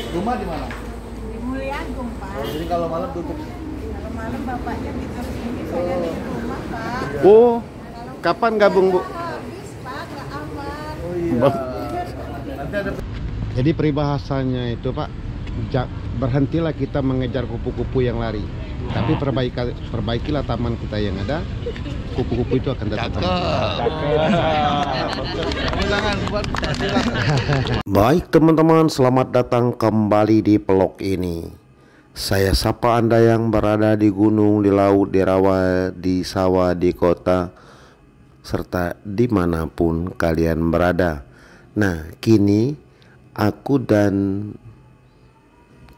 Rumah di mana? Di Mulyaagung, Pak. Oh, jadi kalau malam tutup. Kalau malam bapaknya tidur sini, saya di rumah, Pak. Oh, kapan gabung, Bu? Habis, Pak, nggak aman. Oh iya. Nanti ada Jadi peribahasanya itu, Pak, berhentilah kita mengejar kupu-kupu yang lari. Tapi perbaikilah taman kita yang ada, kupu-kupu itu akan datang. Baik teman-teman, selamat datang kembali di vlog ini. Saya sapa Anda yang berada di gunung, di laut, di rawa, di sawah, di kota, serta dimanapun kalian berada. Nah, kini aku dan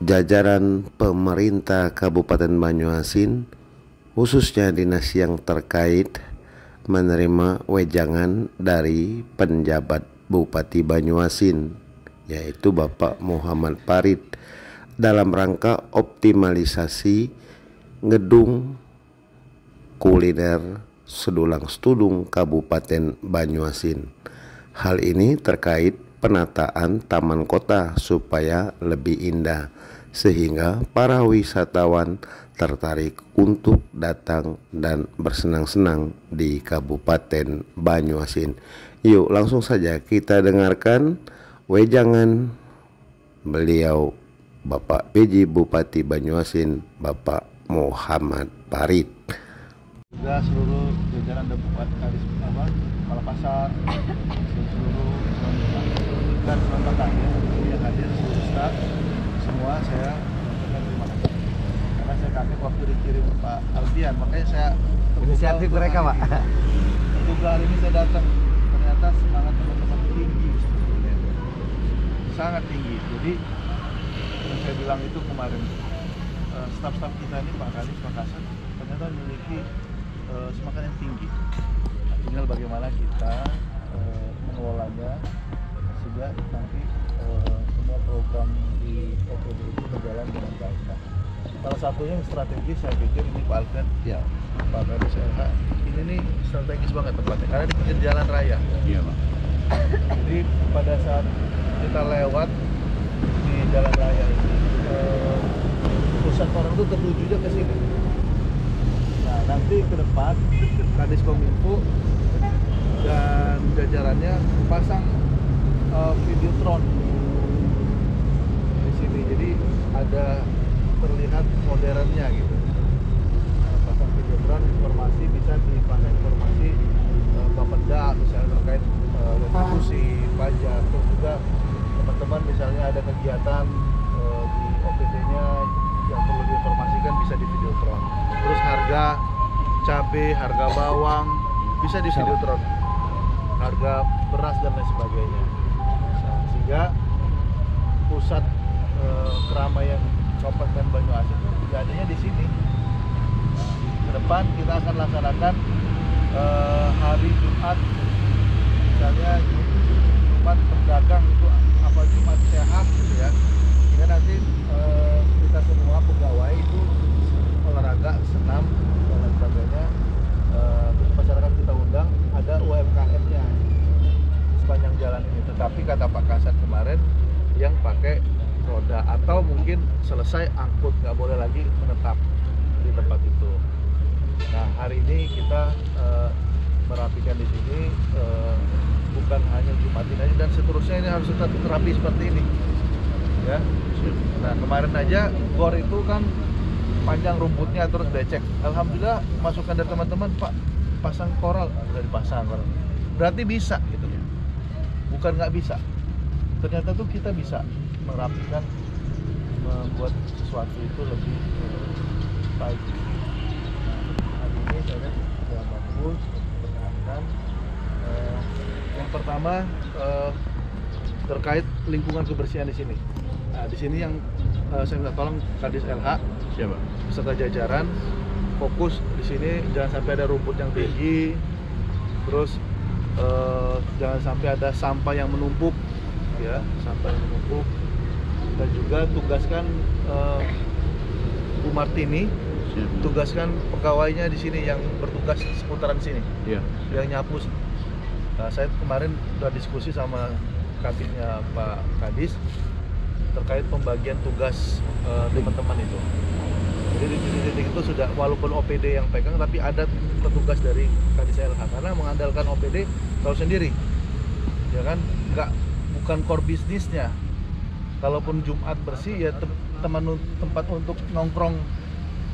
jajaran pemerintah Kabupaten Banyuasin, khususnya dinas yang terkait, menerima wejangan dari penjabat Bupati Banyuasin, yaitu Bapak Muhammad Farid, dalam rangka optimalisasi gedung kuliner Sedulang Studung Kabupaten Banyuasin. Hal ini terkait penataan taman kota supaya lebih indah, sehingga para wisatawan tertarik untuk datang dan bersenang-senang di Kabupaten Banyuasin. Yuk langsung saja kita dengarkan wejangan beliau Bapak PJ Bupati Banyuasin, Bapak Muhammad Farid. juga seluruh jajaran Bupati Kepala Pasar, seluruh dan perangkat yang hadir, seluruh staf semua, saya mengucapkan terima kasih karena saya kaget waktu dikirim Pak Alfian, makanya saya inisiatif mereka, Pak. Untuk hari ini saya datang, ternyata semangat teman-teman tinggi sebetulnya, sangat tinggi. Jadi yang saya bilang itu kemarin, staf-staf kita ini Pak Kadis, Pak Kasat ternyata memiliki semangat yang tinggi. Nah, tinggal bagaimana kita mengelolanya sehingga nanti semua program di OPD itu berjalan dengan baik. Salah satunya yang strategis saya pikir ini Pak Alfian, ya Pak Kadis, ini nih strategis banget tempatnya karena di pinggir jalan raya. Iya, Pak. Jadi pada saat kita lewat di jalan raya ini, pusat orang itu tertujunya ke sini. Nah, nanti ke depan Kadis Kominfo dan jajarannya pasang videotron di sini. Jadi ada terlihat modernnya gitu. Nah, pasang videotron, informasi bisa dipasang informasi Bapeda misalnya terkait restitusi pajak, terus juga teman-teman misalnya ada kegiatan di OPD-nya yang perlu diinformasikan bisa di videotron. Terus harga cabai, harga bawang bisa di videotron, harga beras dan lain sebagainya. Sehingga pusat keramaian Kabupaten Banyuasin itu adanya di sini. Ke depan kita akan laksanakan hari Jumat, misalnya Jumat pedagang itu apa, Jumat sehat gitu ya. Sehingga nanti kita semua pegawai itu olahraga, senam dan lain sebagainya. Terus masyarakat kita undang, ada UMKM-nya sepanjang jalan ini. Tetapi kata Pak Kasat kemarin, yang pakai roda atau mungkin selesai angkut, nggak boleh lagi menetap di tempat itu. Nah, hari ini kita merapikan di sini, bukan hanya Jumatin aja, dan seterusnya ini harus tetap terapi seperti ini ya. Nah, kemarin aja gor itu kan panjang rumputnya terus becek. Alhamdulillah masukan dari teman-teman, Pak pasang koral, udah dipasang koral, berarti bisa gitu, bukan nggak bisa. Ternyata tuh kita bisa merapikan, membuat sesuatu itu lebih baik. Nah, hari ini saya lihat sudah bagus, pertahankan. Yang pertama terkait lingkungan kebersihan di sini. Nah, di sini yang saya minta tolong Kadis LH, siapa? Beserta jajaran fokus di sini, jangan sampai ada rumput yang tinggi, terus jangan sampai ada sampah yang menumpuk, ya, sampah yang menumpuk. Dan juga tugaskan Bu Martini, tugaskan pegawainya di sini yang bertugas seputaran sini, ya, yang nyapu. Nah, saya kemarin sudah diskusi sama kabinnya Pak Kadis. terkait pembagian tugas teman-teman itu. Jadi di titik-titik itu sudah, walaupun OPD yang pegang, tapi ada petugas dari KDCLH karena mengandalkan OPD tahu sendiri, ya kan, bukan core bisnisnya. Kalaupun Jumat bersih ya tempat untuk nongkrong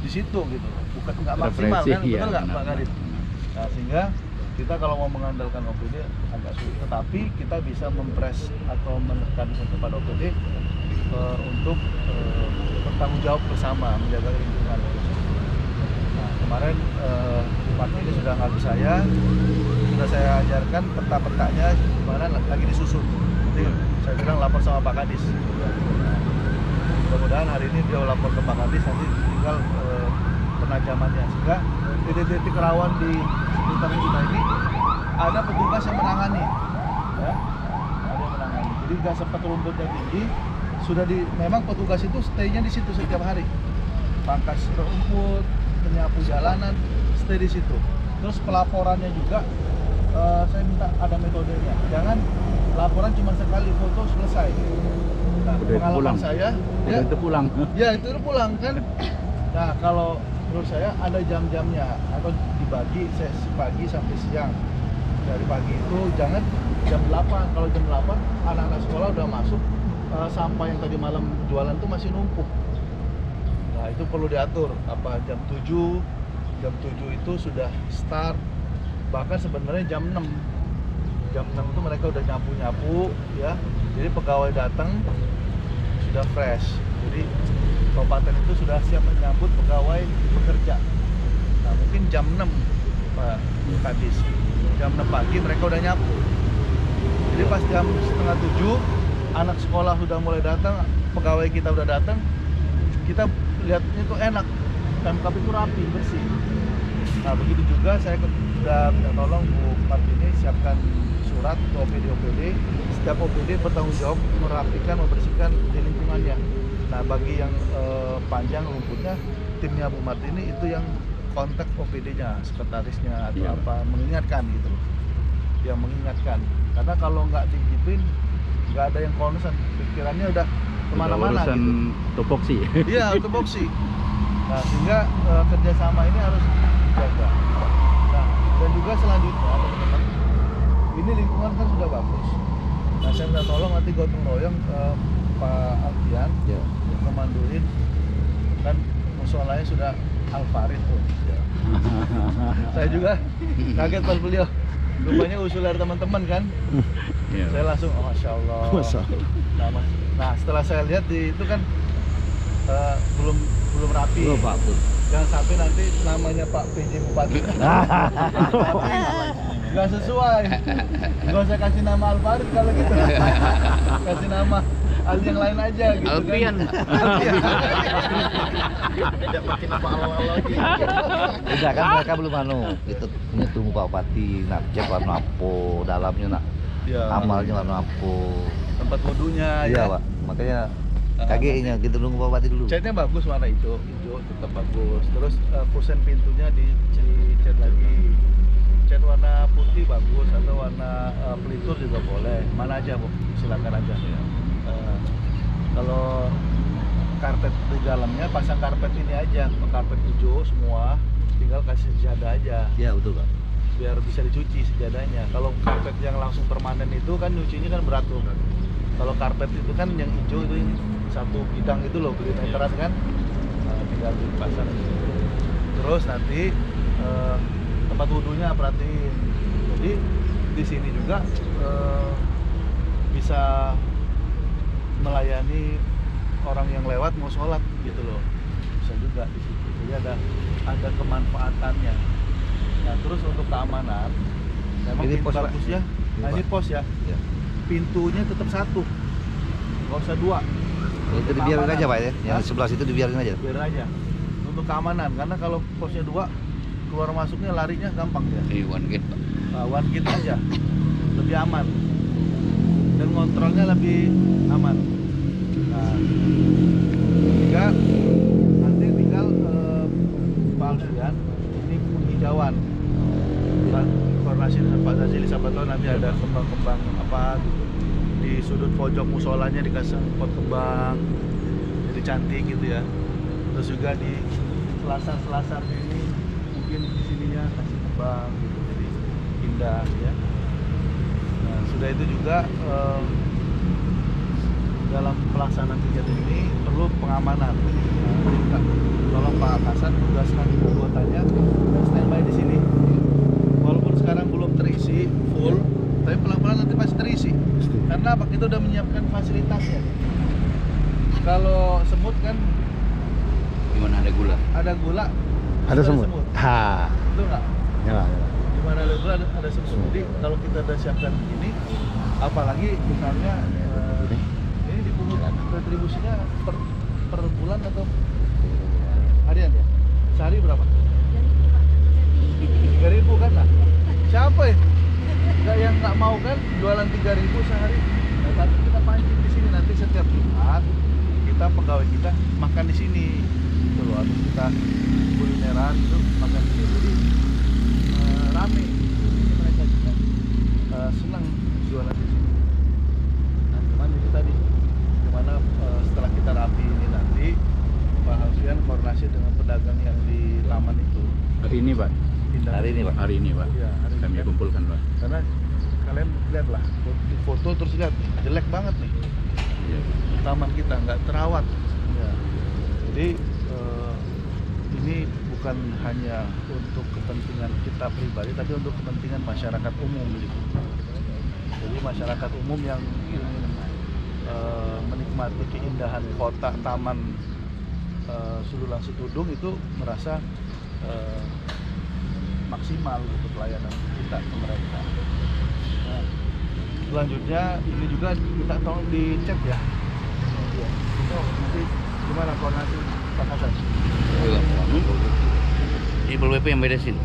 di situ gitu, bukan nggak maksimal kan, Iya, betul nggak Pak benar. Kadis? Nah, sehingga kita kalau mau mengandalkan OPD agak sulit, tetapi kita bisa mempres atau menekan kepada OPD untuk bertanggung jawab bersama menjaga lingkungan. Nah, kemarin Jumat ini sudah ngadu sudah saya ajarkan peta-petanya gimana, lagi disusun. Nanti saya bilang lapor sama Pak Kadis. Nah, mudah-mudahan hari ini dia lapor ke Pak Kadis, nanti tinggal penajamannya, sehingga titik-titik rawan di sekitar kita ini ada petugas yang menangani, ya, ada yang menangani. Jadi nggak sempat rumputnya tinggi, memang petugas itu stay-nya di situ setiap hari, pangkas rumput, penyapu jalanan, stay di situ. Terus pelaporannya juga saya minta ada metodenya, jangan laporan cuma sekali foto selesai. Nah, Udah itu pengalaman pulang. saya, Udah itu pulang. ya itu udah pulang kan. Nah, kalau menurut saya ada jam-jamnya, atau dibagi sesi pagi sampai siang. Dari pagi itu jangan jam 8, kalau jam 8 anak-anak sekolah udah masuk, sampah yang tadi malam jualan tuh masih numpuk. Nah, itu perlu diatur, apa jam 7 itu sudah start, bahkan sebenarnya jam 6 itu mereka udah nyapu-nyapu ya, jadi pegawai datang sudah fresh, jadi kabupaten itu sudah siap menyambut pegawai bekerja. Nah, mungkin jam 6 Pak Kadis, jam 6 pagi mereka udah nyapu, jadi pas jam setengah 7 anak sekolah sudah mulai datang, pegawai kita udah datang, kita lihatnya itu enak, Pemkab itu rapi, bersih. Nah, begitu juga saya sudah minta tolong Bu Martini siapkan surat ke OPD, setiap OPD bertanggung jawab merapikan, membersihkan di lingkungannya. Nah, bagi yang panjang rumputnya, timnya Bu Martini itu yang kontak OPD-nya, sekretarisnya atau Iya, apa, mengingatkan gitu loh. Yang mengingatkan, karena kalau nggak digituin nggak ada yang concern, pikirannya udah kemana-mana Urusan gitu. tupoksi. Iya, tupoksi. Nah, sehingga kerjasama ini harus dijaga. Nah, dan juga selanjutnya teman-teman, ini lingkungan kan sudah bagus. Nah, saya minta tolong nanti gotong royong Pak Alfian Ya. memanduin, kan musolanya sudah Alfarid tuh. Saya juga kaget pas beliau, rupanya usul dari teman-teman kan. Ya. Saya langsung, oh, Masya Allah. Nah, setelah saya lihat itu kan belum rapi. Belum, Pak. Jangan sampai nanti namanya Pak PJ Bupati tapi nggak sesuai. Nggak usah kasih nama Alfarid kalau gitu. Kasih nama ahli yang lain aja gitu. Alfian. Kan. Tidak pakai nama awal-awal lagi. Udah kan mereka belum itu punya tunggu Pak Bupati, nak cek warna apa, dalamnya nak Ya, amalnya warna apa. tempat wudhunya Iya ya. Pak, makanya KGI-nya kita nunggu Pak Bupati dulu. Catnya bagus, warna hijau tetap bagus. Terus kusen pintunya dicat lagi. Cat warna putih bagus, atau warna pelitur juga boleh. Mana aja Bu, silakan aja. Kalau karpet di dalamnya pasang karpet ini aja, karpet hijau semua, tinggal kasih sejadah aja Iya betul Pak. biar bisa dicuci sejadahnya. Kalau karpet yang langsung permanen itu kan nyucinya kan berat tuh. Kalau karpet itu kan yang hijau itu yang satu bidang itu loh, beli meteran kan, tinggal dipasang. Terus nanti tempat wudhunya perhatiin. Jadi di sini juga bisa melayani orang yang lewat mau sholat gitu loh, bisa juga di situ. Jadi ada kemanfaatannya. Nah, terus untuk keamanan, memang Ini pintu pos, Pak? bagusnya. Nah, ini pos ya. Iya. Pintunya tetap satu, nggak usah dua. Itu dibiarin aja Pak ya. Yang Hah? sebelah situ dibiarin aja. Biarin aja. Untuk keamanan, karena kalau posnya dua, keluar masuknya larinya gampang ya. One gate, Pak. One gate aja, lebih aman dan kontrolnya lebih aman. Nah, sehingga nanti tinggal Pak Alfian ini penghijauan, koordinasi dengan Pak Zazili, siapa tahu nanti ada kembang-kembang apa gitu di sudut pojok musolanya dikasih pot kembang, jadi cantik gitu ya. Terus juga di selasar-selasar ini mungkin di sininya kasih kembang gitu, jadi indah ya. Nah, sudah itu juga dalam pelaksanaan kegiatan ini perlu pengamanan. Nah, tolong Pak Kasat tugaskan anggotanya standby di sini. Walaupun sekarang belum terisi full, tapi pelan-pelan nanti pasti terisi. Karena apa? Kita udah menyiapkan fasilitasnya. Kalau semut kan Gimana ada gula? ada gula, Ada semut. Ha. itu nggak? Ya. Di mana ada gula ada semut. Jadi kalau kita udah siapkan begini, apalagi misalnya ini dipungut retribusinya per bulan atau harian ya? Sehari berapa? 3.000 kan lah. Siapa ya? Nggak yang nggak mau kan jualan 3.000 sehari. Nah, tapi kita pancing di sini nanti setiap Jumat kita pegawai kita makan di sini. Gitu loh, habis kita kulineran itu makan di sini. Jadi rame. Jadi mereka juga senang jualan di sini. Nah, cuman itu tadi gimana setelah kita rapi ini nanti Pak Alfian koordinasi dengan pedagang yang di taman itu. Hari ini Pak. Pindah. Hari ini, Pak. Hari ini Pak. Iya, hari ini Kami kan. kumpulkan Pak. Karena kalian lihat lah di foto terus lihat jelek banget nih Iya. taman kita, nggak terawat ya. Jadi ini bukan hanya untuk kepentingan kita pribadi tapi untuk kepentingan masyarakat umum gitu. Jadi masyarakat umum yang ingin menikmati keindahan kota taman Sululang Situdung itu merasa maksimal gitu pelayanan kita ke mereka. Nah, selanjutnya ini juga kita tolong dicek ya. Iya. Itu nanti gimana koordinasi Pak Hasan? Ini Pol PP yang beresin.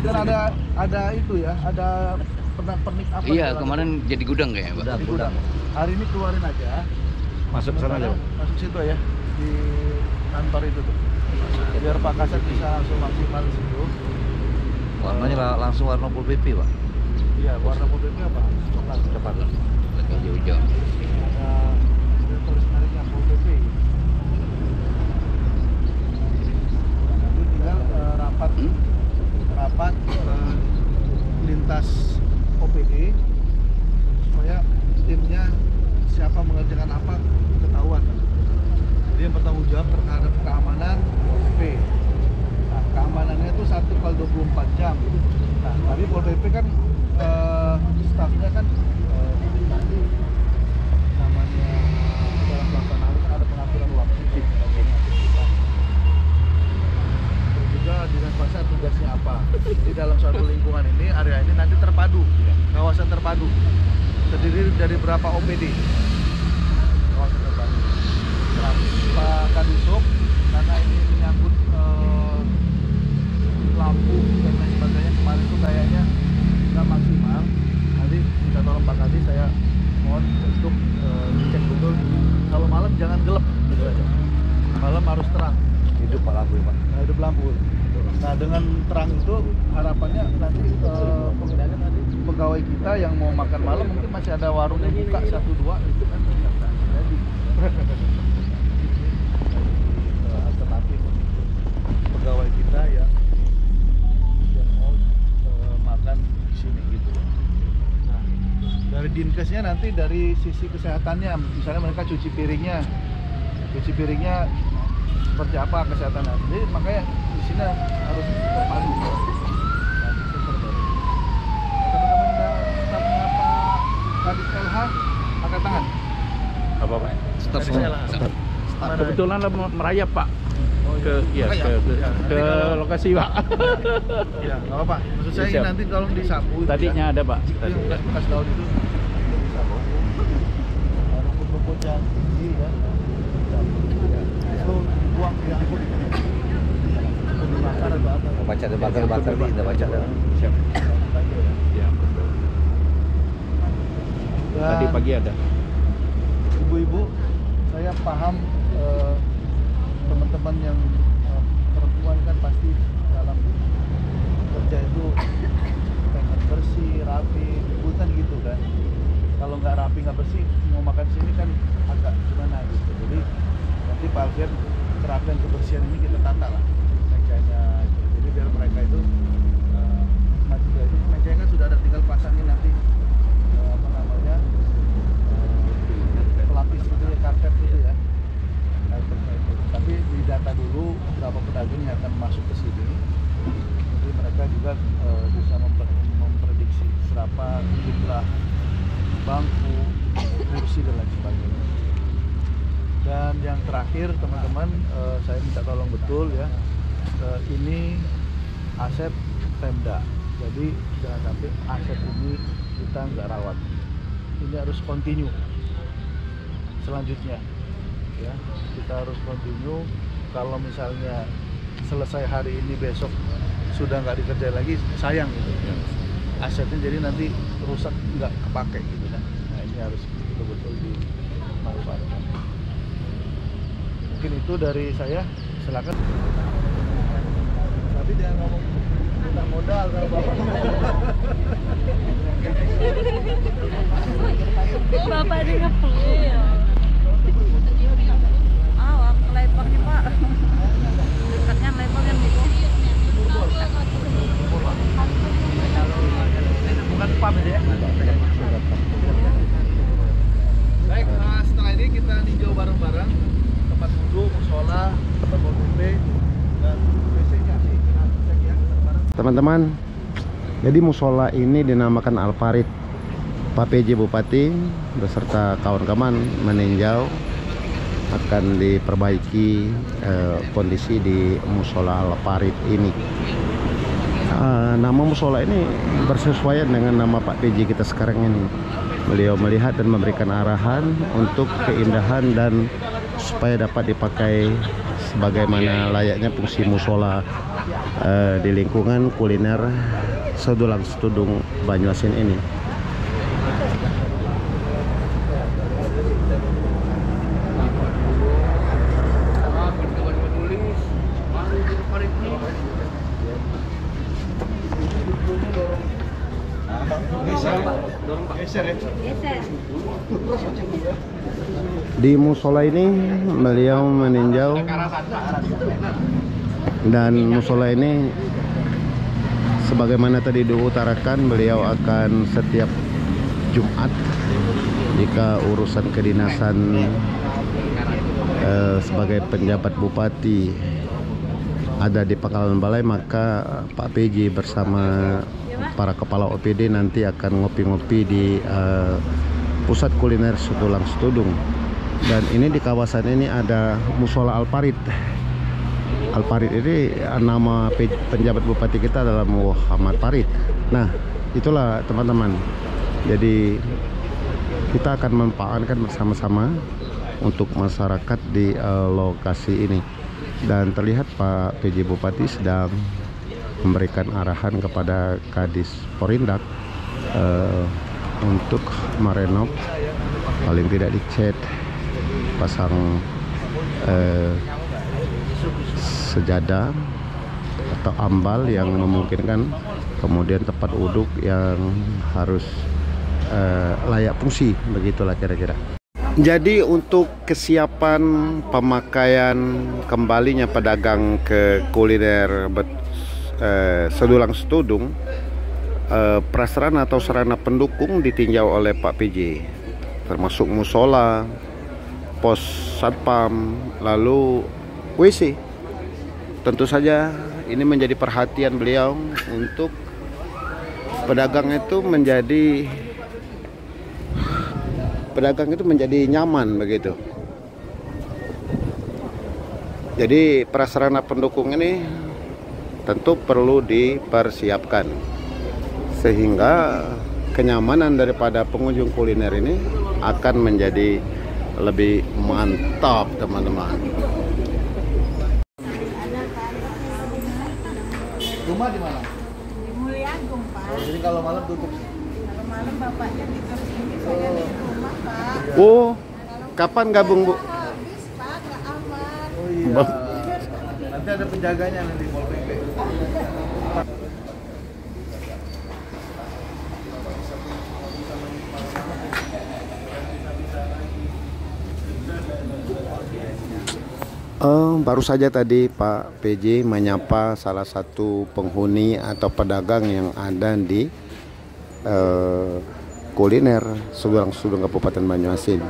Kan ada itu ya, ada pernik apa? Iya, dalam- kemarin jadi gudang kayaknya Pak. di gudang. Hari ini keluarin aja. Masuk sana aja. Masuk situ ya di kantor itu tuh. Biar Pak Kasat bisa langsung maksimal di situ. Warnanya langsung warna Pol PP, Pak. Iya, warna putihnya apa? Coklat. Cepat. Lagi hijau-hijau. Ada tulis menariknya Pol PP. Nanti tinggal rapat lintas OPD supaya timnya siapa mengerjakan apa ketahuan. Jadi yang bertanggung jawab terhadap keamanan Pol PP. Nah, keamanannya itu 1x24 jam. Nah, tapi Pol PP kan stafnya kan namanya dalam pelaksanaan ada pengaturan waktu. Terus juga dinas pasar tugasnya apa? Jadi dalam suatu lingkungan ini, area ini nanti terpadu, kawasan terpadu, terdiri dari berapa OPD? Kawasan terpadu. Nah, Pak Kadisub, karena ini menyangkut lampu dan lain sebagainya, kemarin itu kayaknya nggak maksimal. Nanti minta tolong Pak Kadis, saya mohon untuk dicek betul. Kalau malam jangan gelap gitu aja. Malam harus terang. Hidup Pak lampu, Pak. Nah, hidup lampu. Nah, dengan terang itu harapannya nanti pegawai kita yang mau makan malam mungkin masih ada warung yang buka 1-2 itu kan jadi alternatif pegawai kita yang mau makan di sini gitu. Nah, dari dinkesnya nanti dari sisi kesehatannya, misalnya mereka cuci piringnya seperti apa kesehatannya. Jadi makanya di sini harus terpadu. Nah, itu terbaru. Teman-teman stafnya Pak Kadis LH angkat tangan. Apa Pak? Kadis LH. Mana? Kebetulan lah merayap Pak. Oh, Ke iya. ya Merayap. ke Ya, nanti ke kalau- lokasi Pak. Ya, nggak apa-apa. Maksud saya Siap. ini nanti kalau disapu itu Tadinya ada Pak. itu yang bekas daun itu disapu. Rumput-rumput yang tinggi ya. Itu dibuang yang itu dibakar atau apa? Baca ada bakar nih, udah baca ada. Siap. Ya, betul. Dan Tadi pagi ada. ibu-ibu, saya paham teman-teman yang perempuan kan pasti dalam kerja itu pengen bersih, rapi, ibu kan gitu kan. kalau nggak rapi nggak bersih mau makan sini kan agak gimana gitu. Jadi nanti Pak Alfian terapkan kebersihan ini kita tata lah mejanya gitu. Jadi biar mereka itu mejanya kan sudah ada, tinggal pasangin nanti apa namanya pelapis gitu ya, karpet gitu ya, karpetnya itu. Tapi didata dulu berapa pedagang yang akan masuk ke sini. Jadi mereka juga bisa memprediksi berapa jumlah bangku, kursi dan lain sebagainya. Dan yang terakhir teman-teman, saya minta tolong betul ya, ini aset Pemda. Jadi jangan sampai aset ini kita nggak rawat. Ini harus continue. Selanjutnya, ya kita harus continue. Kalau misalnya selesai hari ini besok sudah nggak dikerjain lagi, sayang gitu. Asetnya jadi nanti rusak, nggak kepake gitu kan. Nah ini harus betul-betul dimanfaatkan. Mungkin itu dari saya, silakan. Tapi jangan ngomong tentang modal kalau bapak. Bapak ini ngepel. Waktu lepar nih Pak. Dekatnya lepar yang gitu. Bukan pub ya. Baik, setelah ini kita ninjau bareng-bareng tempat wudhu, musola, tempat PP dan WC-nya sih. Kita cek ya bareng-bareng. Teman-teman, jadi musola ini dinamakan Al-Farid. Pak PJ Bupati beserta kawan-kawan meninjau akan diperbaiki kondisi di musola Al-Farid ini. Nama musola ini bersesuaian dengan nama Pak PJ kita sekarang ini. Beliau melihat dan memberikan arahan untuk keindahan dan supaya dapat dipakai sebagaimana layaknya fungsi musola di lingkungan kuliner Sedulang Setudung Banyuasin ini. Di musola ini beliau meninjau, dan musola ini sebagaimana tadi diutarakan, beliau akan setiap Jumat jika urusan kedinasan sebagai penjabat bupati ada di Pangkalan Balai, maka Pak PJ bersama para kepala OPD nanti akan ngopi-ngopi di pusat kuliner Sedulang Setudung. Dan ini di kawasan ini ada musola Al-Farid. Al-Farid ini nama penjabat bupati kita adalah Muhammad Farid. Nah, itulah teman-teman. Jadi kita akan memanfaatkan bersama-sama untuk masyarakat di lokasi ini. Dan terlihat Pak PJ Bupati sedang memberikan arahan kepada Kadis Porindak untuk merenov, paling tidak dicat, pasang sejadah atau ambal yang memungkinkan, kemudian tempat uduk yang harus layak fungsi, begitulah kira-kira. Jadi untuk kesiapan pemakaian kembalinya pedagang ke kuliner Sedulang Setudung, prasarana atau sarana pendukung ditinjau oleh Pak PJ, termasuk musola, pos satpam, lalu WC. Tentu saja ini menjadi perhatian beliau untuk pedagang itu menjadi nyaman begitu. Jadi prasarana pendukung ini tentu perlu dipersiapkan sehingga kenyamanan daripada pengunjung kuliner ini akan menjadi lebih mantap, teman-teman. Rumah di mana? Di Mulyaagung Pak. Jadi kalau malam tutup. Kalau malam bapaknya tidur sini, saya di rumah Pak. Oh, kapan gabung Bu? Habis Pak, nggak aman. Oh iya. Nanti ada penjaganya nanti Pol PP. Baru saja tadi Pak PJ menyapa salah satu penghuni atau pedagang yang ada di kuliner Sugeng Kabupaten Banyuasin.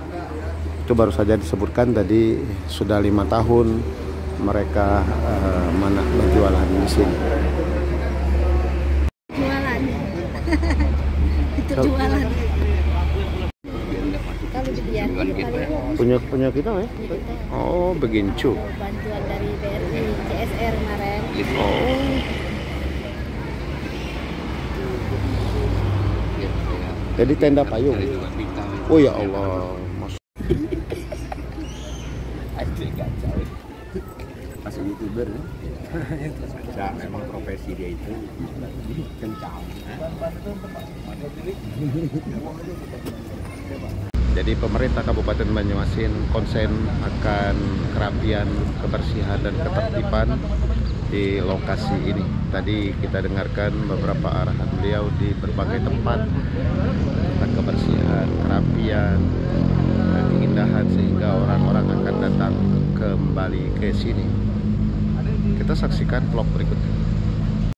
Itu baru saja disebutkan tadi sudah 5 tahun mereka berjualan di sini. Jualan. Itu jualan. Kalau dibiarkan Punya kita ya? Oh, begincu. bantuan dari BRI CSR kemarin. Oh. Jadi tenda payung. Oh ya Allah. Masih YouTuber ya? Memang profesi dia itu kencang. Jadi pemerintah Kabupaten Banyuasin konsen akan kerapian, kebersihan dan ketertiban di lokasi ini. Tadi kita dengarkan beberapa arahan beliau di berbagai tempat tentang kebersihan, kerapian, keindahan sehingga orang-orang akan datang kembali ke sini. Kita saksikan vlog berikutnya.